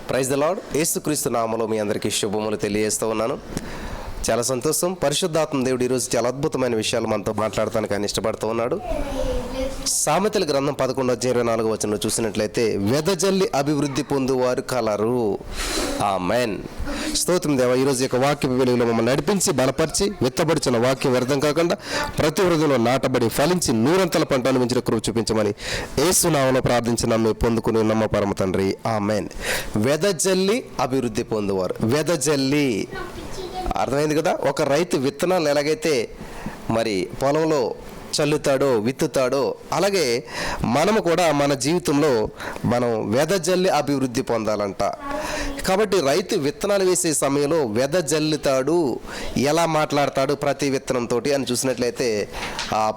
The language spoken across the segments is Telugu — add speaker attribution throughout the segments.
Speaker 1: Praise the lord. యేసుక్రీస్తు నామములో మీ అందరికీ శుభములు తెలియజేస్తూ ఉన్నాను. చాలా సంతోషం. పరిశుద్ధాత్మ దేవుడు ఈరోజు చాలా అద్భుతమైన విషయాలు మనతో మాట్లాడటానికి ఆయన ఇష్టపడుతూ ఉన్నాడు. సామెతల గ్రంథం 11:24 చూసినట్లయితే, వెదజల్లి అభివృద్ధి పొందువారు కలరు. ఆమేన్. స్తోత్రం దేవా. ఈరోజు యొక్క వాక్య వెలుగులో మమ్మల్ని నడిపించి బలపరిచి విత్తబడిచిన వాక్యం వ్యర్థం కాకుండా ప్రతి హృదయంలో నాటబడి ఫలించి నూరంతల పంట అనుభవించిన కృప చూపించమని యేసు నామములో ప్రార్థించి నమ్మి పొందుకుని నమ్మ పరమ తండ్రి. ఆమేన్. వెదజల్లి అభివృద్ధి పొందువారు. వెదజల్లి అర్థమైంది కదా. ఒక రైతు విత్తనాలు ఎలాగైతే మరి పొలంలో చల్లుతాడో విత్తుతాడో, అలాగే మనము కూడా మన జీవితంలో మనం వెదజల్లి అభివృద్ధి పొందాలంట. కాబట్టి రైతు విత్తనాలు వేసే సమయంలో వెదజల్లుతాడు, ఎలా మాట్లాడతాడు ప్రతి విత్తనంతో అని చూసినట్లయితే,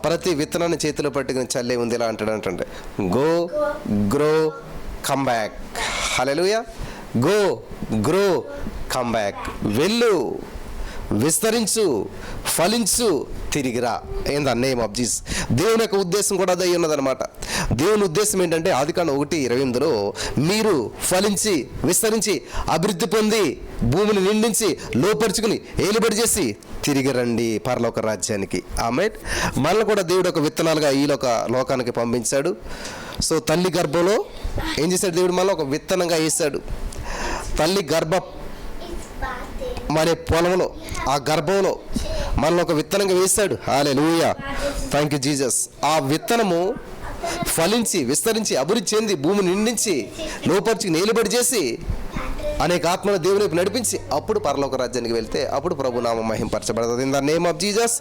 Speaker 1: ప్రతి విత్తనాన్ని చేతిలో పట్టుకుని చల్లే ఉంది ఎలా అంటాడంటే, go grow come back. Hallelujah. Go grow come back. వెళ్ళు, విస్తరించు, ఫలించు, తిరిగిరా. In the name of Jesus. దేవుని యొక్క ఉద్దేశం కూడా అదే ఉన్నదనమాట. దేవుని ఉద్దేశం ఏంటంటే, ఆదికాండం 1:28 మీరు ఫలించి విస్తరించి అభివృద్ధి పొంది భూమిని నిండించి లోపరుచుకుని ఏలుబడి చేసి తిరిగి రండి పరలోక రాజ్యానికి. ఆమేన్. మనల్ని కూడా దేవుడు ఒక విత్తనాలుగా ఈ లోకానికి పంపించాడు. సో తల్లి గర్భంలో ఏం చేశాడు దేవుడు? మనల్ని ఒక విత్తనంగా వేశాడు. తల్లి గర్భ మన పొలంలో ఆ గర్భంలో మనల్ని ఒక విత్తనంగా వేశాడు. హల్లెలూయా. Thank you Jesus. ఆ విత్తనము ఫలించి విస్తరించి అభివృద్ధి చెంది భూమిని నిండించి లోపరిచి నిలబడి చేసి అనేక ఆత్మను దేవుని వైపు నడిపించి అప్పుడు పరలోక రాజ్యానికి వెళ్తే అప్పుడు ప్రభు నామం మహింపరచబడుతుంది. In the name of Jesus.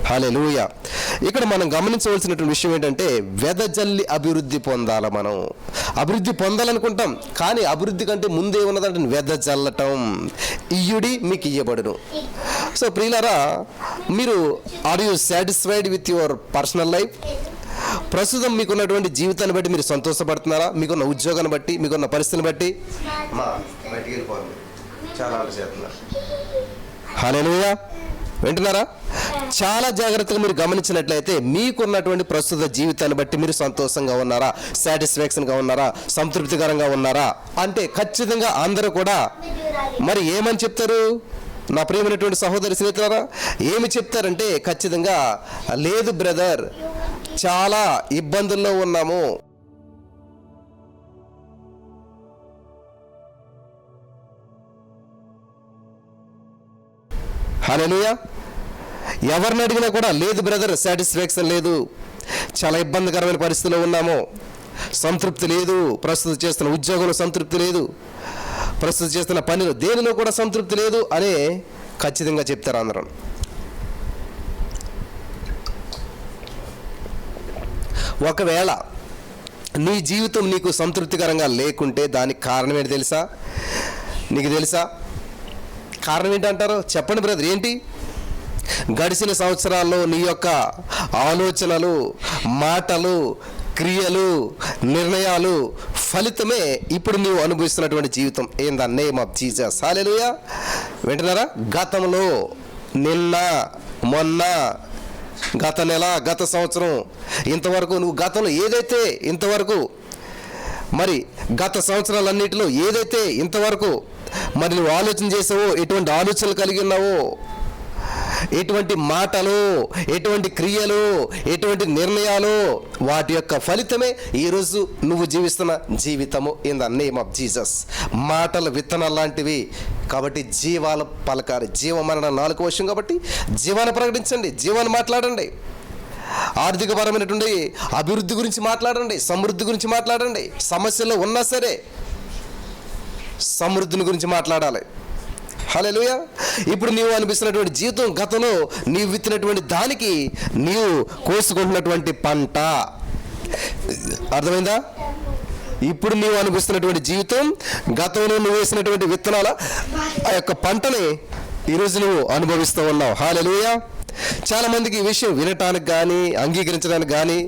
Speaker 1: Hallelujah. ఇక్కడ మనం గమనించవలసినటువంటి విషయం ఏంటంటే, వెదజల్లి అభివృద్ధి పొందాల. మనం అభివృద్ధి పొందాలనుకుంటాం, కానీ అభివృద్ధి కంటే ముందే ఉన్నదంటే వెదజల్లటం. ఇయ్యుడి మీకు ఇయ్యబడును. సో ప్రియులారా, మీరు are you satisfied with your personal life? ప్రస్తుతం మీకున్నటువంటి జీవితాన్ని బట్టి మీరు సంతోషపడుతున్నారా? మీకున్న ఉద్యోగాన్ని బట్టి, మీకున్న పరిస్థితిని బట్టి? బయటికి వెళ్ళిపోవాలి. చాలా చేస్తున్నారు. హల్లెలూయా. వింటున్నారా? చాలా జాగ్రత్తగా మీరు గమనించినట్లయితే, మీకున్నటువంటి ప్రస్తుత జీవితాన్ని బట్టి మీరు సంతోషంగా ఉన్నారా, సాటిస్ఫాక్షన్గా ఉన్నారా, సంతృప్తికరంగా ఉన్నారా అంటే ఖచ్చితంగా అందరూ కూడా మరి ఏమని చెప్తారు? నా ప్రియమైనటువంటి సహోదరి స్నేహితులారా, ఏమి చెప్తారంటే ఖచ్చితంగా లేదు బ్రదర్, చాలా ఇబ్బందుల్లో ఉన్నాము. హల్లెలూయా. ఎవరిని అడిగినా కూడా లేదు బ్రదర్, సాటిస్ఫాక్షన్ లేదు, చాలా ఇబ్బందికరమైన పరిస్థితిలో ఉన్నాము, సంతృప్తి లేదు, ప్రస్తుతం చేస్తున్న ఉద్యోగంలో సంతృప్తి లేదు, ప్రస్తుతం చేస్తున్న పనిలో దేనిలో కూడా సంతృప్తి లేదు అనే ఖచ్చితంగా చెప్తారు అందరం. ఒకవేళ నీ జీవితం నీకు సంతృప్తికరంగా లేకుంటే దానికి కారణం ఏంటి తెలుసా? నీకు తెలుసా కారణం ఏంటంటారు? చెప్పండి బ్రదర్, ఏంటి? గడిచిన సంవత్సరాల్లో నీ యొక్క ఆలోచనలు, మాటలు, క్రియలు, నిర్ణయాలు ఫలితమే ఇప్పుడు నీవు అనుభవిస్తున్నటువంటి జీవితం. In the name of Jesus. Hallelujah. వింటున్నారా? గతంలో, నిన్న, మొన్న, గత నెల, గత సంవత్సరం, ఇంతవరకు నువ్వు గతంలో ఏదైతే ఇంతవరకు మరి గత సంవత్సరాలన్నిటిలో ఏదైతే ఇంతవరకు మరి నువ్వు ఆలోచన చేసావో, ఎటువంటి ఆలోచనలు కలిగి ఉన్నావో, ఎటువంటి మాటలు, ఎటువంటి క్రియలు, ఎటువంటి నిర్ణయాలు, వాటి యొక్క ఫలితమే ఈరోజు నువ్వు జీవిస్తున్న జీవితము. In the name of Jesus. మాటలు విత్తనాలు లాంటివి కాబట్టి జీవాలు పలకాలి. జీవమరణ 4వ విషయం కాబట్టి జీవాన్ని ప్రకటించండి, జీవాన్ని మాట్లాడండి. ఆర్థికపరమైనటువంటి అభివృద్ధి గురించి మాట్లాడండి, సమృద్ధి గురించి మాట్లాడండి. సమస్యల్లో ఉన్నా సరే సమృద్ధిని గురించి మాట్లాడాలి. హల్లెలూయా. ఇప్పుడు నీవు అనిపిస్తున్నటువంటి జీవితం గతంలో నీవు విత్తినటువంటి దానికి నీవు కోసుకుంటున్నటువంటి పంట. అర్థమైందా? ఇప్పుడు నీవు అనిపిస్తున్నటువంటి జీవితం గతంలో నువ్వు వేసినటువంటి విత్తనాల ఆ యొక్క పంటని ఈరోజు నువ్వు అనుభవిస్తూ ఉన్నావు. హల్లెలూయా. చాలా మందికి ఈ విషయం వినటానికి కానీ అంగీకరించడానికి కానీ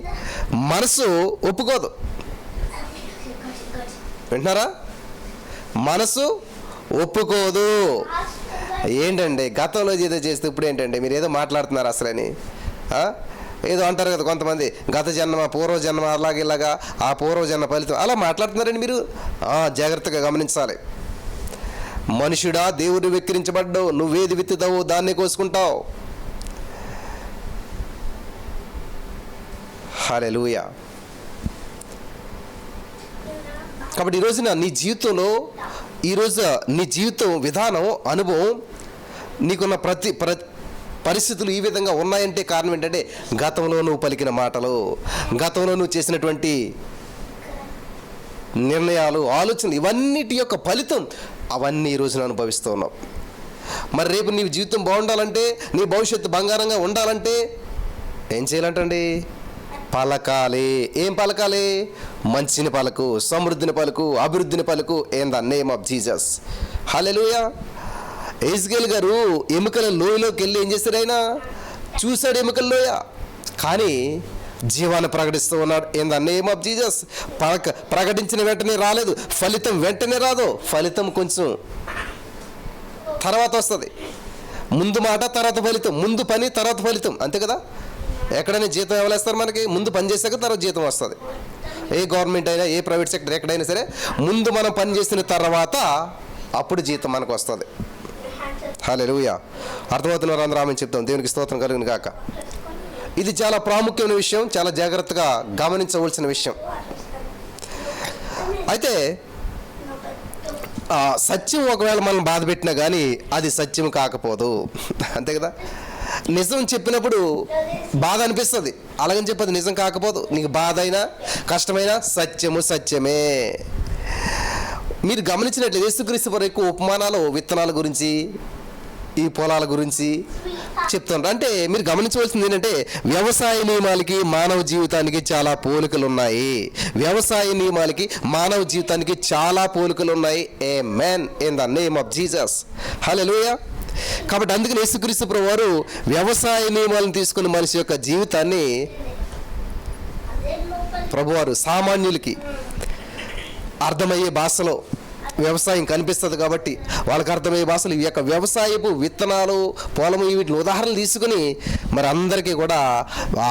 Speaker 1: మనసు ఒప్పుకోదు. వింటున్నారా? మనసు ఒప్పుకోదు. ఏంటండి గతంలో ఏదో చేస్తే ఇప్పుడు ఏంటండి మీరు ఏదో మాట్లాడుతున్నారు అసలని? ఏదో అంటారు కదా కొంతమంది, గత జన్మ పూర్వజన్మ అలాగే ఇలాగా ఆ పూర్వజన్మ ఫలితం అలా మాట్లాడుతున్నారండి మీరు. జాగ్రత్తగా గమనించాలి. మనుషుడా, దేవుడు వెక్కిరించబడ్డావు, నువ్వేది విత్తుతావో దాన్ని కోసుకుంటావు. హల్లెలూయా. కాబట్టి ఈరోజున నీ జీవితంలో, ఈరోజు నీ జీవితం విధానం, అనుభవం, నీకున్న ప్రతి పరిస్థితులు ఈ విధంగా ఉన్నాయంటే కారణం ఏంటంటే గతంలో నువ్వు పలికిన మాటలు, గతంలో నువ్వు చేసినటువంటి నిర్ణయాలు, ఆలోచనలు, ఇవన్నిటి యొక్క ఫలితం అవన్నీ ఈ రోజున అనుభవిస్తూ ఉన్నావు. మరి రేపు నీ జీవితం బాగుండాలంటే, నీ భవిష్యత్తు బంగారంగా ఉండాలంటే ఏం చేయాలంటండి? పలకాలి. ఏం పలకాలి? మంచిని పలుకు, సమృద్ధిని పలుకు, అభివృద్ధిని పలుకు in the name of Jesus. Hallelujah. Ezekiel గారు ఎముకల లోయలోకి వెళ్ళి ఏం చేశాడు? ఆయన చూశాడు ఎముకల లోయ, కానీ జీవాన్ని ప్రకటిస్తూ ఉన్నాడు in the name of Jesus. ప్రకటించిన వెంటనే రాలేదు, ఫలితం వెంటనే రాదు, ఫలితం కొంచెం తర్వాత వస్తుంది. ముందు మాట తర్వాత ఫలితం, ముందు పని తర్వాత ఫలితం, అంతే కదా? ఎక్కడైనా జీతం ఎవరేస్తారు మనకి? ముందు పని చేశాక తర్వాత జీతం వస్తుంది. ఏ గవర్నమెంట్ అయినా, ఏ ప్రైవేట్ సెక్టర్ ఎక్కడైనా సరే, ముందు మనం పని చేసిన తర్వాత అప్పుడు జీతం మనకు వస్తుంది. హల్లెలూయా. అర్థమవుతున్న వారు అందరూ ఆమేన్ చెప్తాం. దేవునికి స్తోత్రం కలుగును గాక. ఇది చాలా ప్రాముఖ్యమైన విషయం, చాలా జాగ్రత్తగా గమనించవలసిన విషయం. అయితే సత్యం ఒకవేళ మనం బాధ పెట్టినా కానీ అది సత్యం కాకపోదు, అంతే కదా? నిజం చెప్పినప్పుడు బాధ అనిపిస్తుంది, అలాగని చెప్పదు నిజం కాకపోదు. నీకు బాధ అయినా కష్టమైనా సత్యము సత్యమే. మీరు గమనించినట్లయితే యేసుక్రీస్తు వారు ఎక్కువ ఉపమానాలు విత్తనాల గురించి, ఈ పొలాల గురించి చెప్తున్నారు. అంటే మీరు గమనించవలసింది ఏంటంటే వ్యవసాయ నియమాలకి మానవ జీవితానికి చాలా పోలికలు ఉన్నాయి. వ్యవసాయ నియమాలకి మానవ జీవితానికి చాలా పోలికలు ఉన్నాయి. Amen in the name of Jesus. Hallelujah. కాబట్టి అందుకని యేసుక్రీస్తు ప్రభువు వారు వ్యవసాయ నియమాలను తీసుకుని మనిషి యొక్క జీవితాన్ని ప్రభువారు సామాన్యులకి అర్థమయ్యే భాషలో, వ్యవసాయం కనిపిస్తుంది కాబట్టి వాళ్ళకి అర్థమయ్యే భాషలు, ఈ యొక్క వ్యవసాయపు విత్తనాలు, పొలము, వీటిని ఉదాహరణలు తీసుకుని మరి అందరికీ కూడా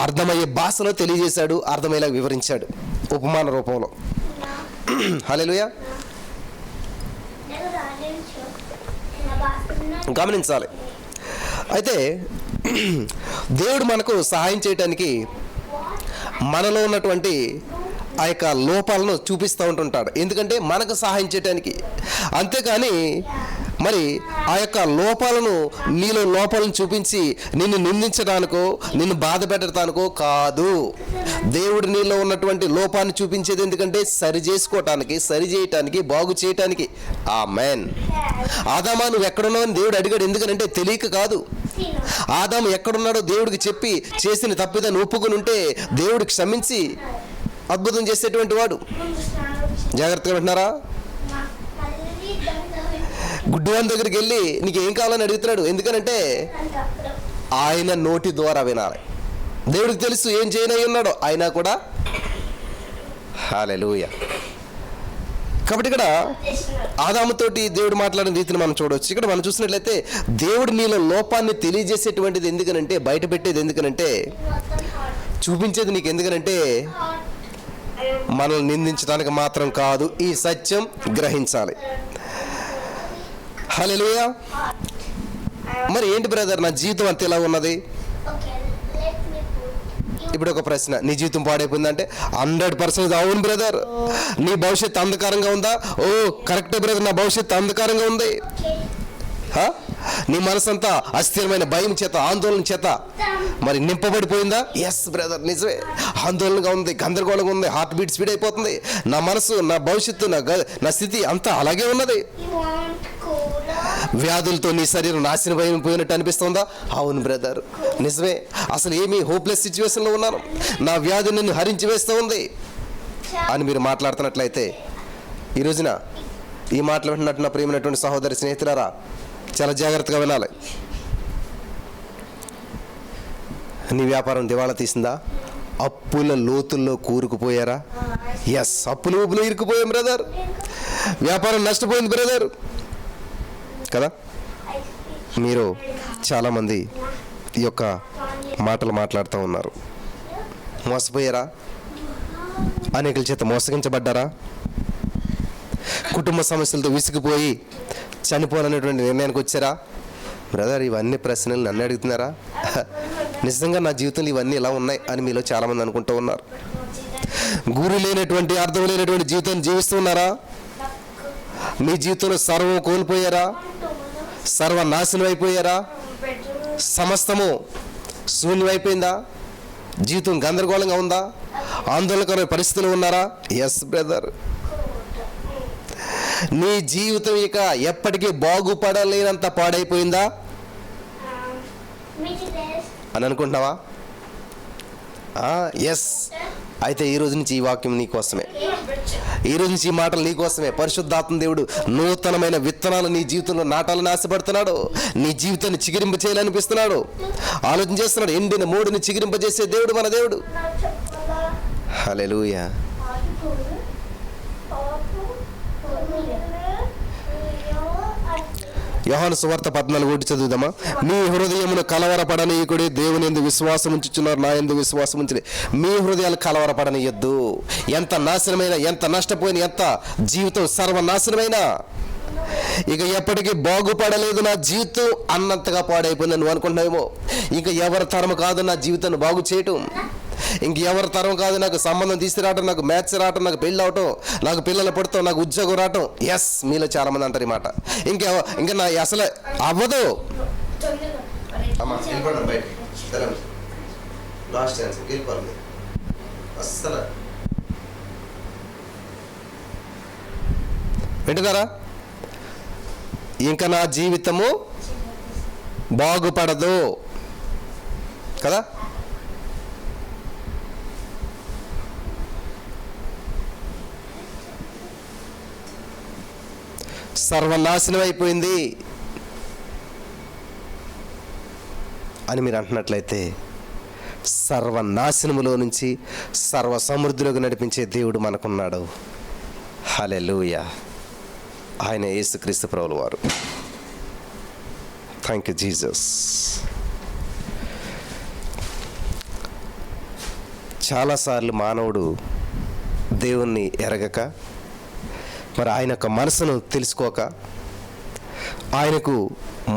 Speaker 1: అర్థమయ్యే భాషలో తెలియజేశాడు, అర్థమయ్యేలా వివరించాడు ఉపమాన రూపంలో. హల్లెలూయా. గమనించాలి. అయితే దేవుడు మనకు సహాయం చేయటానికి మనలో ఉన్నటువంటి ఆ యొక్క లోపాలను చూపిస్తూ ఉంటుంటాడు, ఎందుకంటే మనకు సహాయం చేయటానికి. అంతేకాని మరి ఆ యొక్క లోపాలను, నీలో లోపాలను చూపించి నిన్ను నిందించడానికో నిన్ను బాధ పెట్టడానికో కాదు. దేవుడు నీలో ఉన్నటువంటి లోపాన్ని చూపించేది ఎందుకంటే సరి చేసుకోవటానికి, సరి చేయటానికి, బాగు చేయటానికి. ఆమేన్. ఆదామా నువ్వు ఎక్కడున్నావు అని దేవుడు అడిగాడు, ఎందుకంటే తెలియక కాదు. ఆదాము ఎక్కడున్నాడో దేవుడికి చెప్పి చేసిన తప్పిదాన్ని ఒప్పుకుని ఉంటే దేవుడు క్షమించి అద్భుతం చేసేటువంటి వాడు. జాగ్రత్తగా వింటున్నారా? గుడ్డివాని దగ్గరికి వెళ్ళి నీకు ఏం కావాలని అడుగుతున్నాడు, ఎందుకనంటే ఆయన నోటి ద్వారా వినాలి. దేవుడికి తెలుసు ఏం చేయనై ఉన్నాడో, అయినా కూడా. హల్లెలూయా. కాబట్టి ఇక్కడ ఆదాముతోటి దేవుడు మాట్లాడిన రీతిని మనం చూడవచ్చు. ఇక్కడ మనం చూసినట్లయితే దేవుడు నీలో లోపాన్ని తెలియజేసేటువంటిది ఎందుకనంటే, బయట పెట్టేది ఎందుకనంటే, చూపించేది నీకు ఎందుకనంటే మనల్ని నిందించడానికి మాత్రం కాదు. ఈ సత్యం గ్రహించాలి. హల్లెలూయా. మరి ఏంటి బ్రదర్, నా జీవితం అంత ఎలా ఉన్నది? ఇప్పుడు ఒక ప్రశ్న, నీ జీవితం పాడైపోయిందంటే 100% అవును బ్రదర్. నీ భవిష్యత్తు అంధకారంగా ఉందా? ఓ కరెక్టే బ్రదర్, నా భవిష్యత్తు అంధకారంగా ఉంది. నీ మనసంతా అస్థిరమైన భయం చేత, ఆందోళన చేత మరి నింపబడిపోయిందా? ఎస్ బ్రదర్, నిజమే, ఆందోళనగా ఉంది, గందరగోళంగా ఉంది, హార్ట్ బీట్ స్పీడ్ అయిపోతుంది, నా మనసు, నా భవిష్యత్తు, నా స్థితి అంతా అలాగే ఉన్నది. వ్యాధులతో నీ శరీరం నాశనం అయిపోయినట్టు అనిపిస్తుందా? అవును బ్రదర్, నిజమే, అసలు ఏమీ హోప్లెస్ సిచ్యువేషన్లో ఉన్నాను, నా వ్యాధి నిన్ను హరించి వేస్తూ ఉంది అని మీరు మాట్లాడుతున్నట్లయితే, ఈ రోజున ఈ మాటలు వింటున్నట్టు నా ప్రియమైనటువంటి సహోదరి స్నేహితులారా, చాలా జాగ్రత్తగా వినాలి. నీ వ్యాపారం దివాళా తీసిందా? అప్పుల లోతుల్లో కూరుకుపోయారా? ఎస్, అప్పులు ఊపులు ఇరుకుపోయాం బ్రదర్. వ్యాపారం నష్టపోయింది బ్రదర్ కదా. మీరు చాలామంది ఈ యొక్క మాటలు మాట్లాడుతూ ఉన్నారు. మోసపోయారా? అనేకుల చేత మోసగించబడ్డారా? కుటుంబ సమస్యలతో విసిగిపోయి చనిపోవాలనేటువంటి నిర్ణయానికి వచ్చారా? బ్రదర్, ఇవన్నీ ప్రశ్నలు నన్ను అడుగుతున్నారా? నిజంగా నా జీవితంలో ఇవన్నీ ఇలా ఉన్నాయి అని మీలో చాలామంది అనుకుంటూ ఉన్నారు. గురి లేనటువంటి, అర్థం లేనటువంటి జీవితాన్ని జీవిస్తున్నారా? మీ జీవితంలో సర్వం కోల్పోయారా? సర్వనాశనం అయిపోయారా? సమస్తము శూన్యమైపోయిందా? జీవితం గందరగోళంగా ఉందా? ఆందోళనకరమైన పరిస్థితులు ఉన్నారా? ఎస్ బ్రదర్, నీ జీవితం ఇక ఎప్పటికీ బాగుపడలేనంత పాడైపోయిందా అని అనుకుంటున్నావా? ఎస్. అయితే ఈ రోజు నుంచి ఈ వాక్యం నీకోసమే, ఈ రోజు నుంచి ఈ మాటలు నీకోసమే. పరిశుద్ధాత్మ దేవుడు నూతనమైన విత్తనాలు నీ జీవితంలో నాటాలని ఆశపడుతున్నాడు. నీ జీవితాన్ని చిగురింప చేయాలనిపిస్తున్నాడు, ఆలోచన చేస్తున్నాడు. ఎండిన మూడిని చిగురింపజేసే దేవుడు మన దేవుడు. హల్లెలూయా. యోహాను సువార్త 14 చదువుదామా? మీ హృదయమును కలవరపడనీయకుడి, దేవుని యందు విశ్వాసం ఉంచుచున్నారు, నా యందు విశ్వాసం ఉంచుడి. మీ హృదయాలు కలవరపడనీయద్దు. ఎంత నాశనమైన, ఎంత నష్టపోయిన, ఎంత జీవితం సర్వనాశనమైన, ఇక ఎప్పటికీ బాగుపడలేదు నా జీవితం అన్నంతగా పాడైపోయింది నువ్వు అనుకుంటున్నావేమో. ఇంకా ఎవరి తరం కాదు నా జీవితాన్ని బాగు చేయటం, ఇంకెవరి తరం కాదు నాకు సంబంధం తీసుకురావటం, నాకు మ్యాచ్ రావటం, నాకు పెళ్ళి అవటం, నాకు పిల్లలు పుడతాం, నాకు ఉద్యోగం రావటం. ఎస్, మీలో చాలామంది అంటారు ఈ మాట. ఇంకా నా అసలు అవ్వదు. వింటున్నారా? ఇంకా నా జీవితము బాగుపడదు కదా. సర్వనాశనం అయిపోయింది అని మీరు అంటున్నట్లయితే, సర్వనాశనములో నుంచి సర్వ సమృద్ధిలోకి నడిపించే దేవుడు మనకున్నాడు. హల్లెలూయా. ఆయన యేసుక్రీస్తు ప్రభువు వారు. Thank you Jesus. చాలాసార్లు మానవుడు దేవుణ్ణి ఎరగక, మరి ఆయన యొక్క మనసును తెలుసుకోక ఆయనకు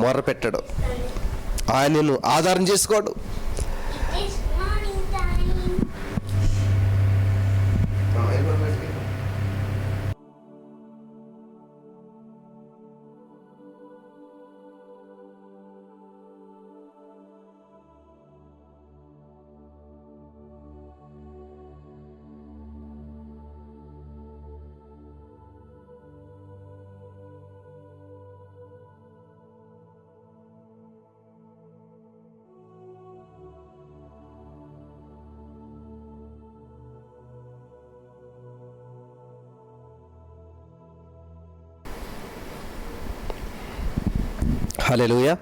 Speaker 1: మొర్రపెట్టడు, ఆయనను ఆధారం చేసుకోడు. హల్లెలూయా.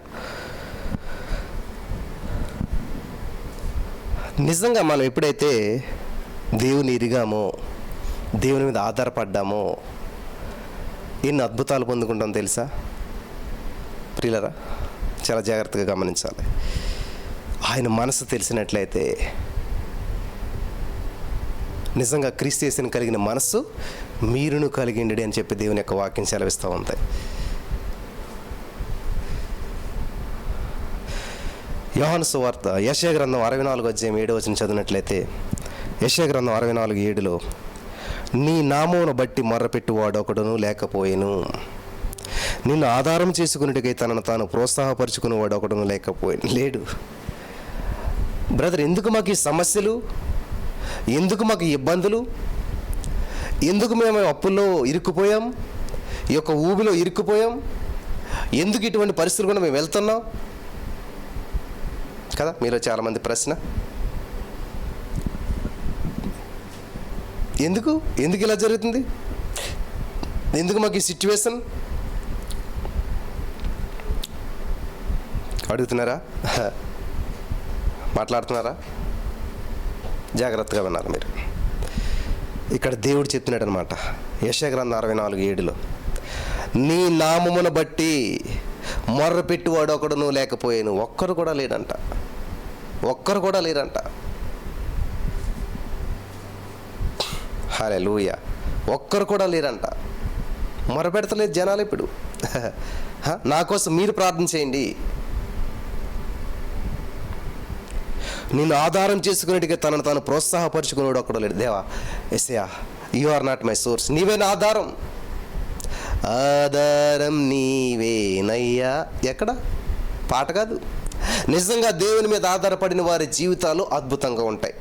Speaker 1: నిజంగా మనం ఎప్పుడైతే దేవుని ఎరిగామో, దేవుని మీద ఆధారపడ్డామో, ఎన్ని అద్భుతాలు పొందుకుంటాం తెలుసా ప్రియులరా? చాలా జాగ్రత్తగా గమనించాలి. ఆయన మనసు తెలిసినట్లయితే, నిజంగా క్రీస్తు యేసుని కలిగిన మనస్సు మీరును కలిగిండి అని చెప్పి దేవుని యొక్క వాక్యం సెలవిస్తూ ఉంటాయి. యోహాను సువార్త యెషయా గ్రంథం 64:7 చదివినట్లయితే, యెషయా గ్రంథం 64:7 నీ నామమును బట్టి మొర్రపెట్టువాడు ఒకడును లేకపోయేను, నిన్ను ఆధారం చేసుకున్నట్టుకై తనను తాను ప్రోత్సాహపరుచుకునేవాడు ఒకడును లేడు. బ్రదర్, ఎందుకు మాకు ఈ సమస్యలు, ఎందుకు మాకు ఇబ్బందులు, ఎందుకు మేము అప్పుల్లో ఇరుక్కుపోయాం, ఈ యొక్క ఊబిలో ఇరుక్కుపోయాం, ఎందుకు ఇటువంటి పరిస్థితులు కూడా మేము వెళ్తున్నాం కదా. మీలో చాలామంది ప్రశ్న, ఎందుకు ఇలా జరుగుతుంది, ఎందుకు మాకు ఈ సిచ్యువేషన్ అడుగుతున్నారా? మాట్లాడుతున్నారా? జాగ్రత్తగా వినాలి మీరు. ఇక్కడ దేవుడు చెప్తున్నాడు అనమాట, యెషయా గ్రంథం 64:7 నీ నామమును బట్టి మొర్రపెట్టువాడు ఒకడును లేకపోయాను. ఒక్కరు కూడా లేడంట. హల్లెలూయా. ఒక్కరు కూడా లేరంట. మొరపెడతలేదు జనాలు ఇప్పుడు. నా కోసం మీరు ప్రార్థన చేయండి. నిన్ను ఆధారం చేసుకునేట్టుగా తనను తాను ప్రోత్సాహపరుచుకునేవాడు ఒక్కడో లేడు. దేవా ఎస్ఐయా, you are not my source. నీవే నా ఆధారం, ఆధారం నీవేనయ్యా. ఎక్కడ పాట కాదు, నిజంగా దేవుని మీద ఆధారపడిన వారి జీవితాలు అద్భుతంగా ఉంటాయి.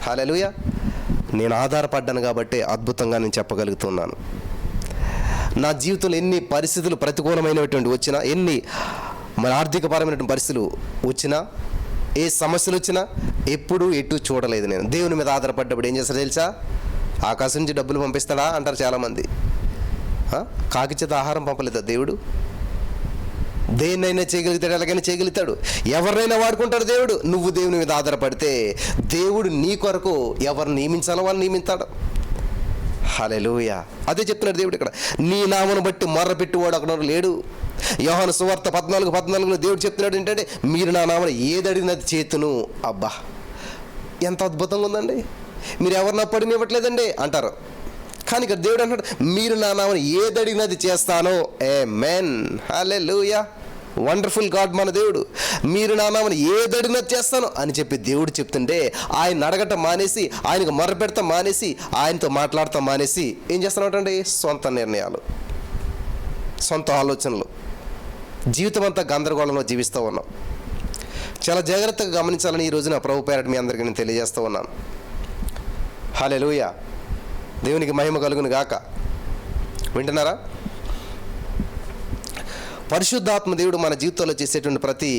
Speaker 1: హల్లెలూయా. నేను ఆధారపడ్డాను కాబట్టి అద్భుతంగా నేను చెప్పగలుగుతున్నాను. నా జీవితంలో ఎన్ని పరిస్థితులు ప్రతికూలమైనటువంటి వచ్చినా, ఎన్ని మన ఆర్థికపరమైనటువంటి పరిస్థితులు వచ్చినా, ఏ సమస్యలు వచ్చినా ఎప్పుడు ఎటు చూడలేదు. నేను దేవుని మీద ఆధారపడ్డప్పుడు ఏం చేస్తాడో తెలుసా? ఆకాశం నుంచి డబ్బులు పంపిస్తాడా అంటారు చాలామంది. కాకి చేత ఆహారం పంపలేదా దేవుడు? దేన్నైనా చేయగలుగుతాడు, ఎలాగైనా చేయగలుగుతాడు, ఎవరినైనా వాడుకుంటాడు దేవుడు. నువ్వు దేవుని మీద ఆధారపడితే దేవుడు నీ కొరకు ఎవరిని నియమించాలో వాళ్ళు నియమిస్తాడు. హల్లెలూయా. అదే చెప్తున్నాడు దేవుడు ఇక్కడ. నీ నామను బట్టి మొర్ర పెట్టువాడు అక్కడ లేడు. యోహాను సువార్త 14:14 దేవుడు చెప్తున్నాడు ఏంటంటే, మీరు నా నామను ఏది అడిగినది చేతును. అబ్బా, ఎంత అద్భుతంగా ఉందండి. మీరు ఎవరినా పడినివ్వట్లేదండి అంటారు, కానీ ఇక్కడ దేవుడు అంటాడు, మీరు నా నామను ఏది అడిగినది చేస్తాను. ఆమేన్, హల్లెలూయా. వండర్ఫుల్ గాడ్ మన దేవుడు. మీరు నా నామను ఏది అడిగినది చేస్తాను అని చెప్పి దేవుడు చెప్తుంటే, ఆయన అడగటం మానేసి, ఆయనకు మొరపెడతాం మానేసి, ఆయనతో మాట్లాడతాం మానేసి ఏం చేస్తున్నాడండి? సొంత నిర్ణయాలు, సొంత ఆలోచనలు, జీవితం అంతా గందరగోళంలో జీవిస్తూ ఉన్నాం. చాలా జాగ్రత్తగా గమనించాలని ఈ రోజున ప్రభు పేరట మీ అందరికీ నేను తెలియజేస్తూ ఉన్నాను. హల్లెలూయా. దేవునికి మహిమ కలుగును గాక. వింటున్నారా? పరిశుద్ధాత్మ దేవుడు మన జీవితంలో చేసేటువంటి ప్రతి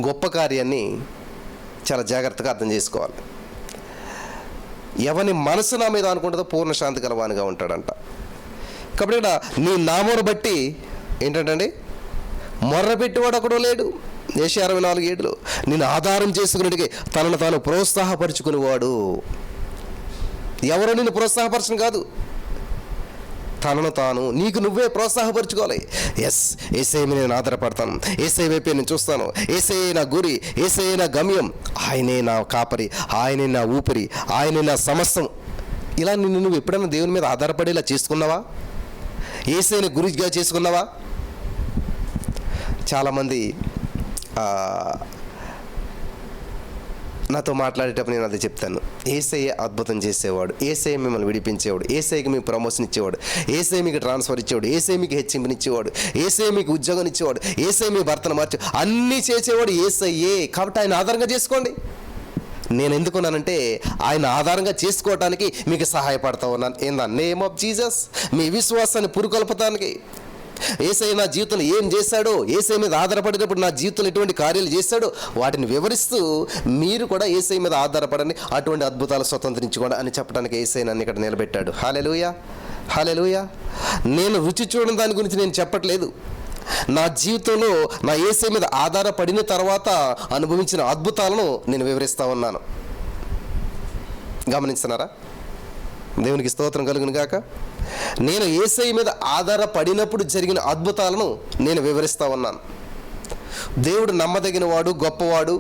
Speaker 1: గొప్ప కార్యాన్ని చాలా జాగ్రత్తగా అర్థం చేసుకోవాలి. ఎవని మనసు నా మీద అనుకుంటుందో పూర్ణ శాంతి కలవానిగా ఉంటాడంట. కాబట్టి ఇక్కడ నీ నామమును బట్టి ఏంటంటే మొర్ర పెట్టేవాడు ఒకడో లేడు. యెషయా 64:7 నేను ఆధారం చేసుకునేటికి తనను తాను ప్రోత్సాహపరుచుకునేవాడు. ఎవరో నిన్ను ప్రోత్సాహపరచడం కాదు, తనను తాను నీకు నువ్వే ప్రోత్సాహపరచుకోవాలి. ఎస్, యేసయ్య మీద నేను ఆధారపడతాను, యేసయ్య వైపే నేను చూస్తాను, యేసయ్య నా గురి, యేసయ్య నా గమ్యం, ఆయనే నా కాపరి, ఆయనే నా ఊపిరి, ఆయనే నా సమస్తం. ఇలా నిన్ను నువ్వు ఎప్పుడైనా దేవుని మీద ఆధారపడేలా చేసుకున్నావా? యేసయ్యని గురిగా చేసుకున్నావా? చాలామంది నాతో మాట్లాడేటప్పుడు నేను అదే చెప్తాను. యేసయ్య అద్భుతం చేసేవాడు, యేసయ్య మిమ్మల్ని విడిపించేవాడు, యేసయ్యకి మీకు ప్రమోషన్ ఇచ్చేవాడు, యేసయ్య మీకు ట్రాన్స్ఫర్ ఇచ్చేవాడు, యేసయ్య మీకు హెచ్చింపునిచ్చేవాడు, యేసయ్య మీకు ఉద్యోగం ఇచ్చేవాడు, యేసయ్య మీ భర్తను మార్చు, అన్నీ చేసేవాడు యేసయ్యే. కాబట్టి ఆయన ఆధారంగా చేసుకోండి. నేను ఎందుకున్నానంటే ఆయన ఆధారంగా చేసుకోవటానికి మీకు సహాయపడతా ఉన్నాను. In the name of Jesus, మీ విశ్వాసాన్ని పురుకొల్పటానికి. యేసయ్య నా జీవితంలో ఏం చేశాడో, యేసయ్య మీద ఆధారపడినప్పుడు నా జీవితంలో ఎటువంటి కార్యాలు చేశాడో వాటిని వివరిస్తూ మీరు కూడా యేసయ్య మీద ఆధారపడండి, అటువంటి అద్భుతాలు స్వతంత్రించుకోండి అని చెప్పడానికి యేసయ్య నన్ను ఇక్కడ నిలబెట్టాడు. హల్లెలూయా, హల్లెలూయా. నేను రుచి చూడని దాని గురించి నేను చెప్పట్లేదు. నా జీవితంలో నా యేసయ్య మీద ఆధారపడిన తర్వాత అనుభవించిన అద్భుతాలను నేను వివరిస్తూ ఉన్నాను. గమనిస్తున్నారా? దేవునికి స్తోత్రం కలుగును గాక. నేను యేసయ్య మీద ఆధారపడినప్పుడు జరిగిన అద్భుతాలను నేను వివరిస్తూ ఉన్నాను. దేవుడు నమ్మదగిన వాడు, గొప్పవాడు,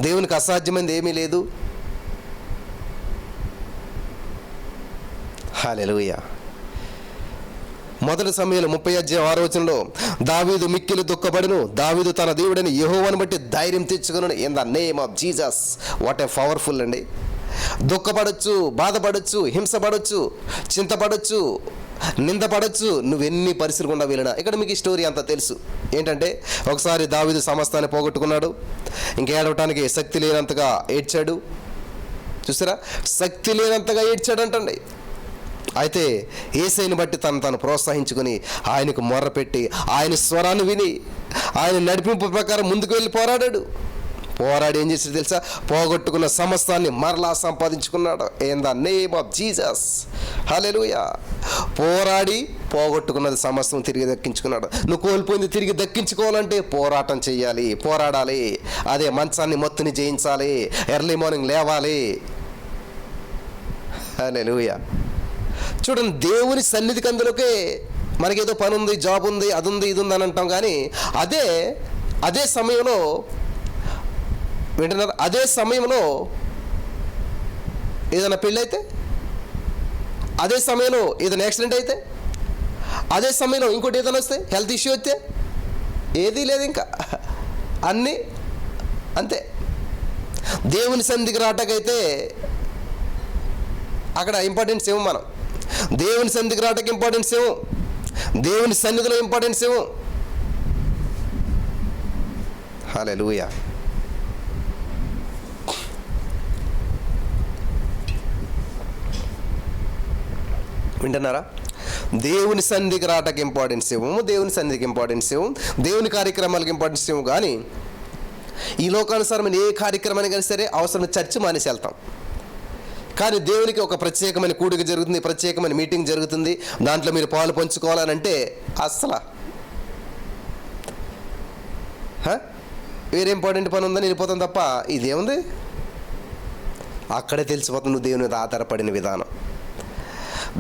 Speaker 1: దేవునికి అసాధ్యమైనది ఏమీ లేదు. హల్లెలూయా. 1 సమూయేలు 30:6 దావీదు మిక్కిలి దుఃఖపడును, దావీదు తన దేవుడని యెహోవాను బట్టి ధైర్యం తెచ్చుకొనును. In the name of Jesus. What a powerful అండి. దుఃఖపడవచ్చు, బాధపడవచ్చు, హింసపడవచ్చు, చింతపడవచ్చు, నిందపడవచ్చు, నువ్వెన్ని పరిస్థితులు గుండా వెళ్ళినా. ఇక్కడ మీకు ఈ స్టోరీ అంతా తెలుసు. ఏంటంటే ఒకసారి దావీదు సమస్తాన్ని పోగొట్టుకున్నాడు, ఇంకేడవటానికి శక్తి లేనంతగా ఏడ్చాడు. చూసారా? శక్తి లేనంతగా ఏడ్చాడంటండి. అయితే యేసయ్యని బట్టి తను ప్రోత్సహించుకుని ఆయనకు మొర్రపెట్టి ఆయన స్వరాన్ని విని ఆయన నడిపింపు ప్రకారం ముందుకు వెళ్ళి పోరాడాడు. పోరాడి ఏం చేసి తెలుసా? పోగొట్టుకున్న సమస్తాన్ని మరలా సంపాదించుకున్నాడు. In the name of Jesus. Hallelujah. పోరాడి పోగొట్టుకున్నది సమస్తం తిరిగి దక్కించుకున్నాడు. నువ్వు కోల్పోయింది తిరిగి దక్కించుకోవాలంటే పోరాటం చేయాలి, పోరాడాలి. అదే మంచాన్ని మొత్తుని జయించాలి, ఎర్లీ మార్నింగ్ లేవాలి. హల్లెలూయా. చూడండి, దేవుని సన్నిధికి అందులోకే మనకేదో పని ఉంది, జాబ్ ఉంది, అది ఉంది, ఇది ఉంది అని అంటాం. కానీ అదే సమయంలో వింటున్నారు, అదే సమయంలో ఏదైనా పెళ్ళి అయితే, అదే సమయంలో ఏదైనా యాక్సిడెంట్ అయితే, అదే సమయంలో ఇంకోటి ఏదైనా వస్తే, హెల్త్ ఇష్యూ వస్తే, ఏదీ లేదు ఇంకా, అన్నీ అంతే. దేవుని సన్నిధికి రావటాకైతే అక్కడ ఇంపార్టెన్స్ ఇవ్వం మనం. దేవుని సన్నిధికి రావటానికి ఇంపార్టెన్స్ ఇవ్వం, దేవుని సన్నిధిలో ఇంపార్టెన్స్ ఇవ్వం. హల్లెలూయా. వింటున్నారా? దేవుని సన్నిధికి రావటానికి ఇంపార్టెన్స్ ఇవ్వము, దేవుని సన్నిధికి ఇంపార్టెన్స్ ఇవ్వం, దేవుని కార్యక్రమాలకు ఇంపార్టెన్స్ ఇవ్వం. కానీ ఈ లోకానుసారమైన ఏ కార్యక్రమాన్ని కానీ సరే అవసరం చర్చ్ మానేసి వెళ్తాం. కానీ దేవునికి ఒక ప్రత్యేకమైన కూడిక జరుగుతుంది, ప్రత్యేకమైన మీటింగ్ జరుగుతుంది, దాంట్లో మీరు పాలు పంచుకోవాలని అంటే అస్సలు వేరే ఇంపార్టెంట్ పని ఉందని వెళ్ళిపోతాం తప్ప ఇదేముంది. అక్కడే తెలిసిపోతుంది నువ్వు దేవుని మీద ఆధారపడిన విధానం.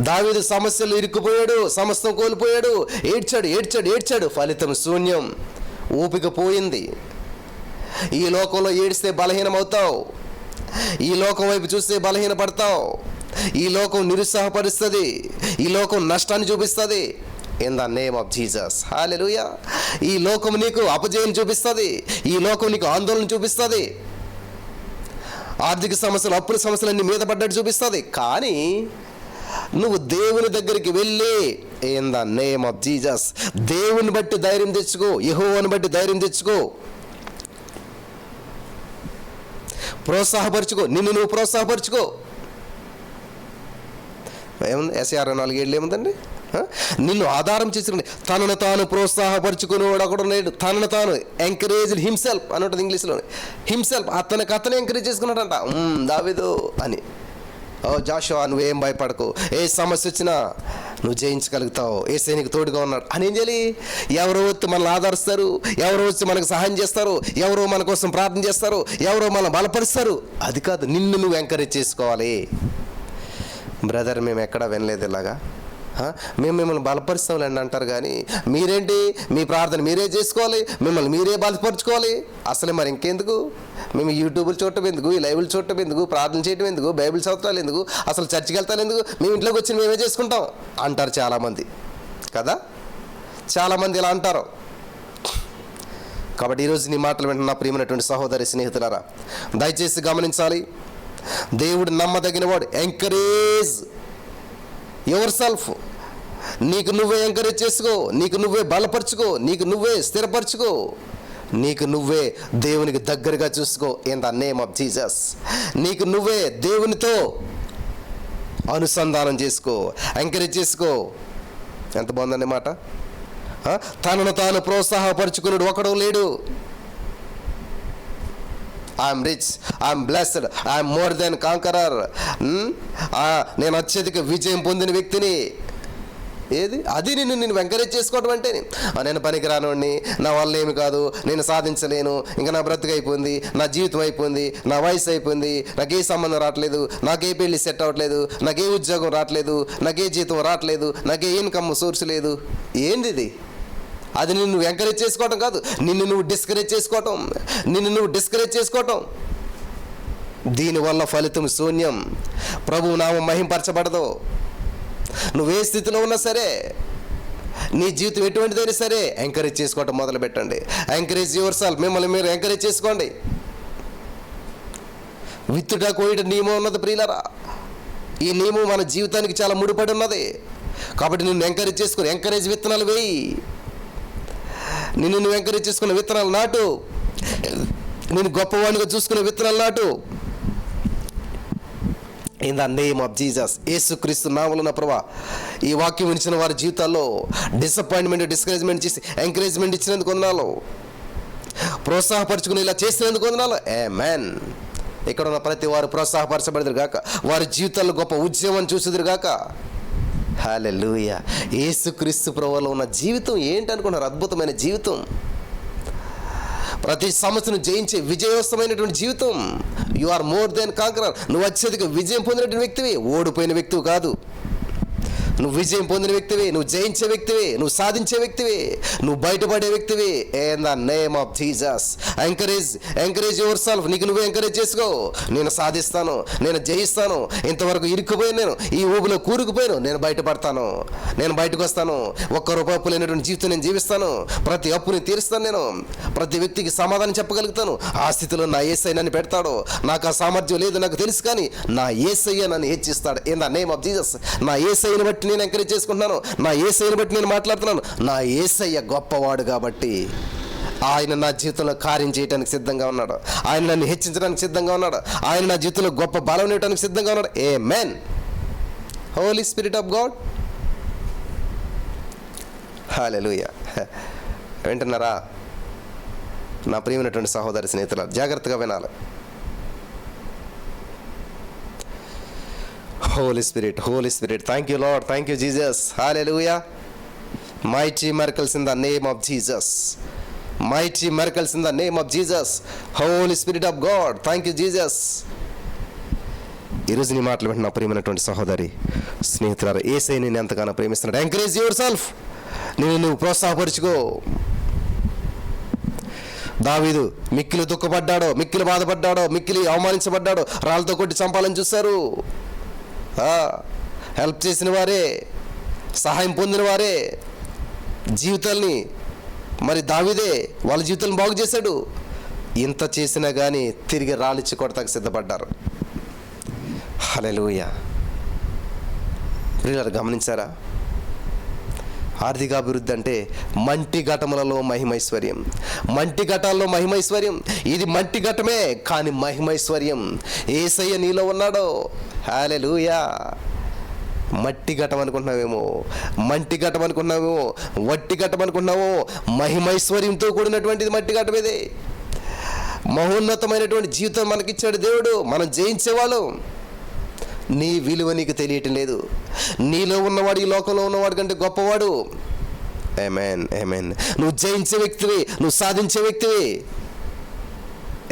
Speaker 1: దావీదు సమస్యలు ఇరుక్కుపోయాడు, సమస్తం కోల్పోయాడు, ఏడ్చాడు ఏడ్చాడు ఏడ్చాడు, ఫలితం శూన్యం, ఓపిక పోయింది. ఈ లోకంలో ఏడిస్తే బలహీనమవుతావు, ఈ లోకం వైపు చూస్తే బలహీనపడతావు, ఈ లోకం నిరుత్సాహపరుస్తుంది, ఈ లోకం నష్టాన్ని చూపిస్తుంది. In the name of Jesus, hallelujah. ఈ లోకం నీకు అపజయం చూపిస్తుంది, ఈ లోకం నీకు ఆందోళన చూపిస్తుంది, ఆర్థిక సమస్యలు అప్పుల సమస్యలు అన్ని మీద పడ్డట్టు చూపిస్తుంది. కానీ నువ్వు దేవుని దగ్గరికి వెళ్ళి in the name of Jesus దేవుని బట్టి ధైర్యం తెచ్చుకో, యెహోవాను బట్టి ధైర్యం తెచ్చుకో, ప్రోత్సాహపరచుకో, నిన్ను నువ్వు ప్రోత్సాహపరచుకో. ఏముంది యెషయా 64:7 ఏముందండి? నిన్ను ఆధారం చేసుకుని తనను తాను ప్రోత్సాహపరచుకునేవాడు ఒకడు లేడు. తనను తాను ఎంకరేజ్ హిమ్సెల్ఫ్ అని ఉంటుంది ఇంగ్లీష్లో. హిమ్సెల్ఫ్ అతనికి అతనే ఎంకరేజ్ చేసుకున్నాడంట దావీదు అని. ఓ జాషువా, నువ్వేం భయపడకు, ఏ సమస్య వచ్చినా నువ్వు జయించగలుగుతావు, యేసయ్య నీకు తోడుగా ఉన్నాడు అని. ఏం చేయాలి? ఎవరో వచ్చి మనల్ని ఆదరిస్తారు, ఎవరో వచ్చి మనకు సహాయం చేస్తారు, ఎవరో మన కోసం ప్రార్థన చేస్తారు, ఎవరో మనల్ని బలపరుస్తారు. అది కాదు, నిన్ను నువ్వు ఎంకరేజ్ చేసుకోవాలి. బ్రదర్, మేము ఎక్కడా వినలేదు ఇలాగా, మేము మిమ్మల్ని బలపరుస్తాంలేండి అంటారు. కానీ మీరేంటి, మీ ప్రార్థన మీరే చేసుకోవాలి, మిమ్మల్ని మీరే బలపరుచుకోవాలి. అసలే మరి ఇంకెందుకు మేము యూట్యూబ్లు చూడటం ఎందుకు, ఈ లైవ్లు చూడటం ఎందుకు, ప్రార్థన చేయటం ఎందుకు, బైబిల్ చదవటాలు ఎందుకు, అసలు చర్చికి వెళ్తాను ఎందుకు, మేము ఇంట్లోకి వచ్చి మేమే చేసుకుంటాం అంటారు చాలామంది కదా. చాలామంది ఇలా అంటారు. కాబట్టి ఈరోజు నీ మాటలు వింటున్న ప్రియమైనటువంటి సహోదరి స్నేహితులారా, దయచేసి గమనించాలి. దేవుడు నమ్మదగినవాడు. Encourage yourself. నీకు నువ్వే ఎంకరేజ్ చేసుకో, నీకు నువ్వే బలపరుచుకో, నీకు నువ్వే స్థిరపరచుకో, నీకు నువ్వే దేవునికి దగ్గరగా చూసుకో in the name of Jesus. నీకు నువ్వే దేవునితో అనుసంధానం చేసుకో, ఎంకరేజ్ చేసుకో. ఎంత బాగుందండి మాట. తనను తాను ప్రోత్సాహపరుచుకున్నాడు ఒకడు లేడు. I'm rich, I'm blessed, I'm more than conqueror. నేను అత్యధిక విజయం పొందిన వ్యక్తిని. ఏది అది? నేను ఎంకరేజ్ చేసుకోవడం అంటే నేను పనికిరానివాడిని, నా వల్ల ఏమి కాదు, నేను సాధించలేను, ఇంకా నా బ్రతుకు అయిపోయింది, నా జీవితం అయిపోయింది, నా వయసు అయిపోయింది, నాకే సంబంధం రావట్లేదు, నాకే పెళ్ళి సెట్ అవ్వట్లేదు, నాకే ఉద్యోగం రావట్లేదు, నాకే జీతం రావట్లేదు, నాకే ఇన్కమ్ సోర్స్ లేదు. ఏంది ఇది? అది నిన్ను ఎంకరేజ్ చేసుకోవటం కాదు, నిన్ను నువ్వు డిస్కరేజ్ చేసుకోవటం, నిన్ను నువ్వు డిస్కరేజ్ చేసుకోవటం. దీనివల్ల ఫలితం శూన్యం, ప్రభువు నామం మహింపరచబడదు. నువ్వే స్థితిలో ఉన్నా సరే, నీ జీవితం ఎటువంటిదైనా సరే ఎంకరేజ్ చేసుకోవటం మొదలు పెట్టండి. Encourage your self. మిమ్మల్ని మీరు ఎంకరేజ్ చేసుకోండి. విత్తుట కోయట నియమం ఉన్నది ప్రియులారా. ఈ నియమం మన జీవితానికి చాలా ముడిపడి ఉన్నది. కాబట్టి నిన్ను ఎంకరేజ్ చేసుకుని ఎంకరేజ్ విత్తనాలు వేయి. నిన్ను నువ్వు ఎంకరేజ్ చేసుకున్న విత్తనాలు నాటు, నేను గొప్పవాడిగా చూసుకునే విత్తనాలు నాటు in the name of Jesus. యేసుక్రీస్తు నామమున ప్రభువా, ఈ వాక్యం ఇచ్చిన వారి జీవితాల్లో డిసప్పాయింట్మెంట్, డిస్కరేజ్మెంట్ చేసి ఎంకరేజ్మెంట్ ఇచ్చినందుకు వందనాలు, ప్రోత్సాహపరచుకుని ఇలా చేసినందుకు వందనాలు. ఆమేన్. ఇక్కడ ఉన్న ప్రతి వారు ప్రోత్సాహపరచబడదురు గాక, వారి జీవితాల్లో గొప్ప ఉద్యమం చూసేదురు గాక. హల్లెలూయా. యేసుక్రీస్తు ప్రభువులో ఉన్న జీవితం ఏంటనుకున్నారు? అద్భుతమైన జీవితం, ప్రతి సమస్యను జయించే విజయోస్తమైనటువంటి జీవితం. You are more than conqueror. నువ్వు అత్యధిక విజయం పొందినటువంటి వ్యక్తివి, ఓడిపోయిన వ్యక్తివి కాదు. నువ్వు విజయం పొందిన వ్యక్తివి, నువ్వు జయించే వ్యక్తివి, నువ్వు సాధించే వ్యక్తివి, నువ్వు బయటపడే వ్యక్తివి. In the name of Jesus encourage yourself. నీకు నువ్వు ఎంకరేజ్ చేసుకో. నేను సాధిస్తాను, నేను జయిస్తాను. ఇంతవరకు ఇరుక్కుపోయాను, నేను ఈ ఊబిలో కూరుకుపోయాను, నేను బయటపడతాను, నేను బయటకు వస్తాను. ఒక్క రూపాయి అప్పు లేనటువంటి జీవితం నేను జీవిస్తాను. ప్రతి అప్పుని తీరుస్తాను. నేను ప్రతి వ్యక్తికి సమాధానం చెప్పగలుగుతాను. ఆ స్థితిలో నా యేసయ్య నన్ను పెడతాడు. నాకు ఆ సామర్థ్యం లేదు నాకు తెలుసు, కానీ నా యేసయ్య నన్ను హెచ్చిస్తాడు. In the name of Jesus. నా యేసయ్యని బట్టి నేను ఎంకరేజ్ చేసుకుంటున్నాను. నా యేసయ్యని బట్టి నేను మాట్లాడుతున్నాను. నా యేసయ్య గొప్పవాడు కాబట్టి ఆయన నా జీవితంలో కార్యం చేయడానికి సిద్ధంగా ఉన్నాడు. ఆయన నన్ను హెచ్చించడానికి సిద్ధంగా ఉన్నాడు. ఆయన నా జీవితంలో గొప్ప బలం ఇవ్వడానికి సిద్ధంగా ఉన్నాడు. Amen. Holy spirit of God. Hallelujah. వింటున్నారా నా ప్రియమైనటువంటి సహోదరి స్నేహితుల? జాగ్రత్తగా వినాలి. Holy Spirit. Thank you Lord, thank you Jesus. Hallelujah. Mighty miracles in the name of Jesus. Mighty miracles in the name of Jesus. Holi spirit of God. Thank you Jesus. ఈరోజు నీ మాటలు వింటున్న ప్రియమైనటువంటి సహోదరి స్నేహితులారా, యేసయ్య నిన్ను ఎంతగానో ప్రేమిస్తున్నాడు. Encourage your self. నువ్వు ప్రోత్సాహపరుచుకో. దావీదు మిక్కిలి దుఃఖపడ్డాడో, మిక్కిలి బాధపడ్డాడో, మిక్కిలి అవమానించబడ్డాడో. రాళ్ళతో కొట్టి చంపాలని చూశారు. హెల్ప్ చేసిన వారే, సహాయం పొందిన వారే జీవితాల్ని, మరి దావీదే వాళ్ళ జీవితాలను బాగు చేశాడు. ఇంత చేసినా కానీ తిరిగి రాళ్ళిచ్చి కొడతాకు సిద్ధపడ్డారు. హల్లెలూయా. ప్రియులారా, గమనించారా? ఆర్థిక అభివృద్ధి అంటే మంటి ఘటములలో మహిమైశ్వర్యం. మంటి ఘటాల్లో మహిమైశ్వర్యం. ఇది మంటి ఘటమే, కానీ మహిమైశ్వర్యం. యేసయ్య నీలో ఉన్నాడు. హల్లెలూయా. మట్టి ఘటం అనుకుంటున్నావేమో, మంటి ఘటం అనుకుంటున్నావేమో, వట్టి ఘటం అనుకుంటున్నావో, మహిమైశ్వర్యంతో కూడినటువంటిది మట్టి ఘటం. ఇది మహోన్నతమైనటువంటి జీవితం మనకిచ్చాడు దేవుడు. మనం జయించేవాళ్ళం. నీ విలువ నీకు తెలియటం లేదు. నీలో ఉన్నవాడు ఈ లోకంలో ఉన్నవాడు కంటే గొప్పవాడు. ఆమేన్, ఆమేన్. నువ్వు జయించే వ్యక్తివి, నువ్వు సాధించే వ్యక్తివి.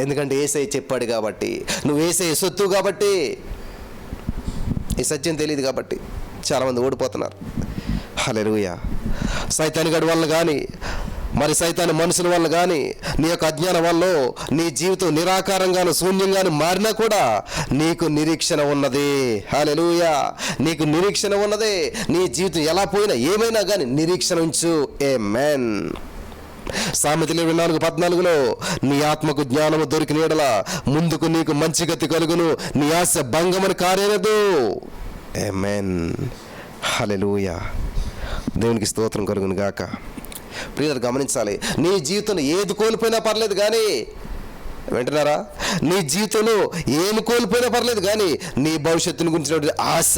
Speaker 1: ఎందుకంటే యేసయ్య చెప్పాడు కాబట్టి, నువ్వు యేసయ్య సొత్తు కాబట్టి. ఈ సత్యం తెలియదు కాబట్టి చాలామంది ఓడిపోతున్నారు. హల్లెలూయా. సైతాను గడి వల్ల కానీ, మరి సైతాను మనుషుల వల్ల కానీ, నీ యొక్క అజ్ఞానం వల్ల నీ జీవితం నిరాకారంగాను శూన్యంగాను మారినా కూడా నీకు నిరీక్షణ ఉన్నది. హల్లెలూయా. నీకు నిరీక్షణ ఉన్నది. నీ జీవితం ఎలా పోయినా ఏమైనా కానీ నిరీక్షణ ఉంచు. ఆమేన్. సామెతలు 24:14 నీ ఆత్మకు జ్ఞానము దొరికిన యెడల ముందుకు నీకు మంచి గతి కలుగును, నీ ఆశ భంగమును కారేనదు. ఆమేన్. హల్లెలూయా. దేవునికి స్తోత్రం కలుగును గాక. ప్రియులు గమనించాలి, నీ జీవితంలో ఏది కోల్పోయినా పర్లేదు కానీ, వింటున్నారా? నీ జీవితంలో ఏమి కోల్పోయినా పర్లేదు కానీ నీ భవిష్యత్తుని గురించినటువంటి ఆశ,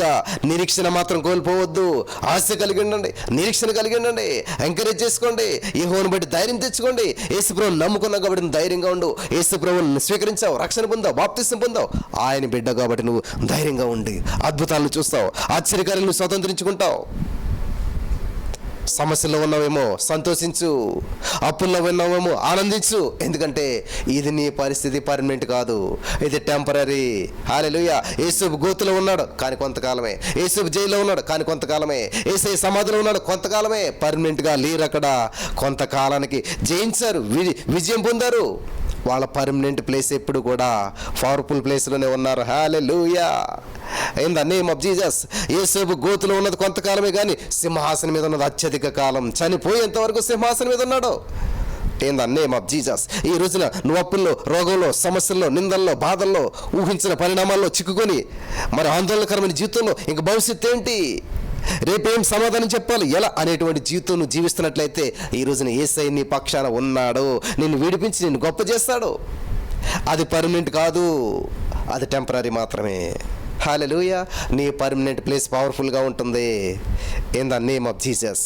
Speaker 1: నిరీక్షణ మాత్రం కోల్పోవద్దు. ఆశ కలిగి ఉండండి, నిరీక్షణ కలిగి ఉండండి, ఎంకరేజ్ చేసుకోండి. యెహోవాను బట్టి ధైర్యం తెచ్చుకోండి. యేసుప్రభువుని నమ్ముకున్నావు కాబట్టి నువ్వు ధైర్యంగా ఉండు. యేసుప్రభువుని స్వీకరించావు, రక్షణ పొందావు, బాప్తిసం పొందావు. ఆయన బిడ్డ కాబట్టి నువ్వు ధైర్యంగా ఉండి అద్భుతాలను చూస్తావు, ఆశ్చర్యకార్యాలను స్వతంత్రించుకుంటావు. సమస్యల్లో ఉన్నావేమో సంతోషించు, అప్పుల్లో ఉన్నావేమో ఆనందించు. ఎందుకంటే ఇది నీ పరిస్థితి పర్మనెంట్ కాదు, ఇది టెంపరీ. హల్లెలూయా. యేసు గోతులో ఉన్నాడు కానీ కొంతకాలమే, యేసు జైల్లో ఉన్నాడు కానీ కొంతకాలమే, యేసయ్య సమాధిలో ఉన్నాడు కొంతకాలమే. పర్మనెంట్గా లేరు అక్కడ. కొంతకాలానికి జయించారు, విజయం పొందారు. వాళ్ళ పర్మనెంట్ ప్లేస్ ఎప్పుడు కూడా పవర్ఫుల్ ప్లేస్లోనే ఉన్నారు. Hallelujah. In the name of Jesus. యేసు గోతులో ఉన్నది కొంతకాలమే కానీ సింహాసనం మీద ఉన్నది అత్యధిక కాలం. చనిపోయేంత వరకు సింహాసనం మీద ఉన్నాడు. In the name of Jesus. ఈ రోజున నువ్వు అప్పుల్లో, రోగంలో, సమస్యల్లో, నిందల్లో, బాధల్లో, ఊహించిన పరిణామాల్లో చిక్కుకొని మరి ఆందోళనకరమైన జీవితంలో ఇంక భవిష్యత్తు ఏంటి, రేపేం సమాధానం చెప్పాలి, ఎలా అనేటువంటి జీవితం నువ్వు జీవిస్తున్నట్లయితే ఈ రోజున యేసయ్య నీ పక్షాన ఉన్నాడు. నిన్ను విడిపించి నిన్ను గొప్ప చేస్తాడు. అది పర్మనెంట్ కాదు, అది టెంపరీ మాత్రమే. హల్లెలూయా. నీ పర్మనెంట్ ప్లేస్ పవర్ఫుల్గా ఉంటుంది. In the name of Jesus.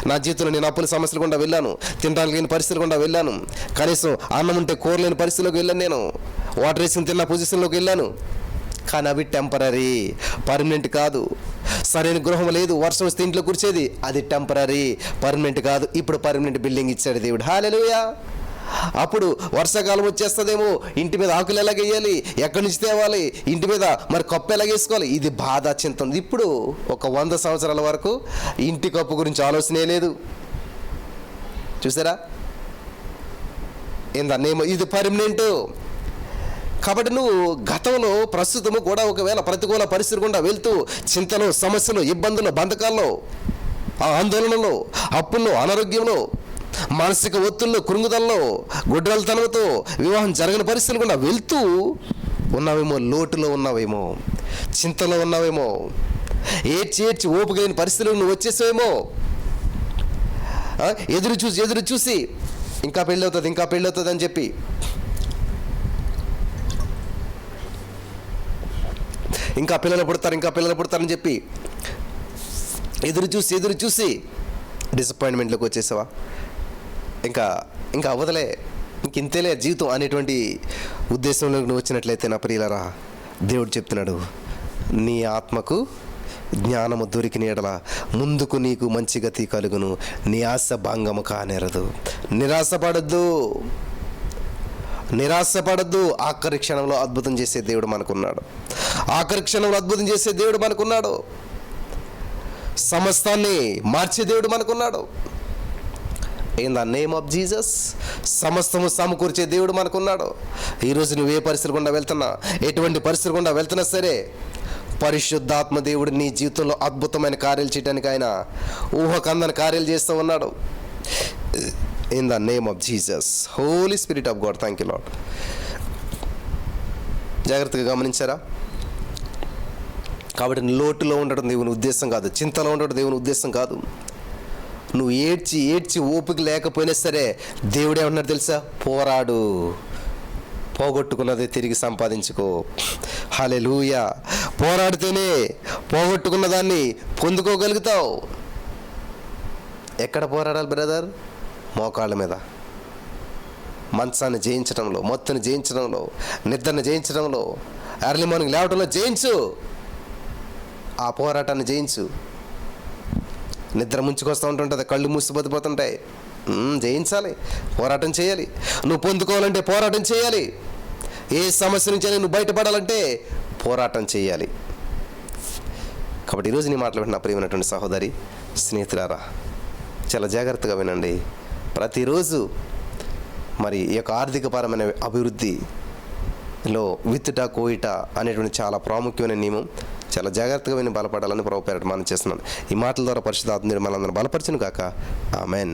Speaker 1: నా జీవితంలో నేను అప్పుల సమస్యలు గుండా వెళ్ళాను, తినడానికి లేని పరిస్థితులు గుండా వెళ్ళాను, కనీసం అన్నం ఉంటే కూర లేని పరిస్థితిలోకి వెళ్ళాను, నేను వాటర్ వేసుకుని తిన్న పొజిషన్లోకి వెళ్ళాను. కానీ అవి టెంపరీ, పర్మనెంట్ కాదు. సరైన గృహం లేదు, వర్షం వస్తే ఇంట్లో కూర్చేది, అది టెంపరీ, పర్మనెంట్ కాదు. ఇప్పుడు పర్మనెంట్ బిల్డింగ్ ఇచ్చాడు దేవుడు. హల్లెలూయా. అప్పుడు వర్షాకాలం వచ్చేస్తుందేమో, ఇంటి మీద ఆకులు ఎలాగేయాలి, ఎక్కడి నుంచి తేవాలి, ఇంటి మీద మరి కప్పు ఎలాగేసుకోవాలి, ఇది బాధ, చింత ఉంది. ఇప్పుడు ఒక 100 సంవత్సరాల వరకు ఇంటి కప్పు గురించి ఆలోచనే లేదు. చూసారా? ఏందన్నేమో ఇది పర్మనెంట్. కాబట్టి నువ్వు గతంలో ప్రస్తుతము కూడా ఒకవేళ ప్రతికూల పరిస్థితి గుండా వెళ్తూ చింతలు, సమస్యలు, ఇబ్బందులు, బంధకాల్లో, ఆందోళనలో, అప్పుల్లో, అనారోగ్యంలో, మానసిక ఒత్తుల్లో, కృంగుదల్లో, గుడ్రలతనంతో, వివాహం జరగని పరిస్థితులు గుండా వెళ్తూ ఉన్నావేమో, లోటులో ఉన్నావేమో, చింతలో ఉన్నావేమో, ఏడ్చి ఓపికలేని పరిస్థితులు నువ్వు వచ్చేసావేమో. ఎదురు చూసి ఇంకా పెళ్ళి అవుతుంది అని చెప్పి ఇంకా పిల్లలు పుడతారని చెప్పి ఎదురు చూసి డిసప్పాయింట్మెంట్లోకి వచ్చేసావా? ఇంకా అవ్వదలే, ఇంతేలే జీవితం అనేటువంటి ఉద్దేశంలోకి నువ్వు వచ్చినట్లయితే నా ప్రియులరా, దేవుడు చెప్తున్నాడు, నీ ఆత్మకు జ్ఞానము దొరికిన ఎడల ముందుకు నీకు మంచి గతి కలుగును, నీ ఆశ భంగము కానేరదు. నిరాశపడద్దు. ఆఖరి క్షణంలో అద్భుతం చేసే దేవుడు మనకున్నాడు. సమస్తాన్ని మార్చే దేవుడు మనకున్నాడు. In the name of Jesus సమస్తము సమకూర్చే దేవుడు మనకున్నాడు. ఈరోజు నువ్వు ఏ పరిస్థితి గుండా వెళ్తున్నా, ఎటువంటి పరిస్థితి గుండా వెళ్తున్నా సరే, పరిశుద్ధాత్మ దేవుడు నీ జీవితంలో అద్భుతమైన కార్యాలు చేయడానికి ఆయన ఊహకందని కార్యాలు చేస్తూ ఉన్నాడు. In the name of Jesus, Holi spirit of God, thank you Lord. జాగ్రత్తగా గమనించారా? కాబట్టి లోటులో ఉండడం దేవుని ఉద్దేశం కాదు, చింతలో ఉండడం దేవుని ఉద్దేశం కాదు. నువ్వు ఏడ్చి ఓపిక లేకపోయినా సరే దేవుడే ఉన్నాడు తెలుసా? పోరాడు, పోగొట్టుకున్నది తిరిగి సంపాదించుకో. హల్లెలూయా. పోరాడితేనే పోగొట్టుకున్న దాన్ని పొందుకోగలుగుతావు. ఎక్కడ పోరాడాలి బ్రదర్? మోకాళ్ళ మీద. మంచాన్ని జయించడంలో, మొత్తాన్ని జయించడంలో, నిద్రను జయించడంలో, ఎర్లీ మార్నింగ్ లేవటంలో జయించు. ఆ పోరాటాన్ని జయించు. నిద్ర ముంచుకొస్తూ ఉంటుంటుంది, కళ్ళు మూసిపోతుంటాయి. జయించాలి, పోరాటం చేయాలి. నువ్వు పొందుకోవాలంటే పోరాటం చేయాలి. ఏ సమస్య నుంచి నువ్వు బయటపడాలంటే పోరాటం చేయాలి. కాబట్టి ఈరోజు నీ మాట్లాడిన ప్రియమైనటువంటి సహోదరి, స్నేహితులారా, చాలా జాగ్రత్తగా వినండి. ప్రతిరోజు మరి ఈ యొక్క ఆర్థికపరమైన అభివృద్ధిలో విత్తుట కోయిట అనేటువంటి చాలా ప్రాముఖ్యమైన నియమం. చాలా జాగ్రత్తగా విని బలపడాలని ప్రభువు పేరట మనం చేస్తున్నాను. ఈ మాటల ద్వారా పరిశుద్ధాత్మ మనందరం బలపరచును గాక. ఆమెన్.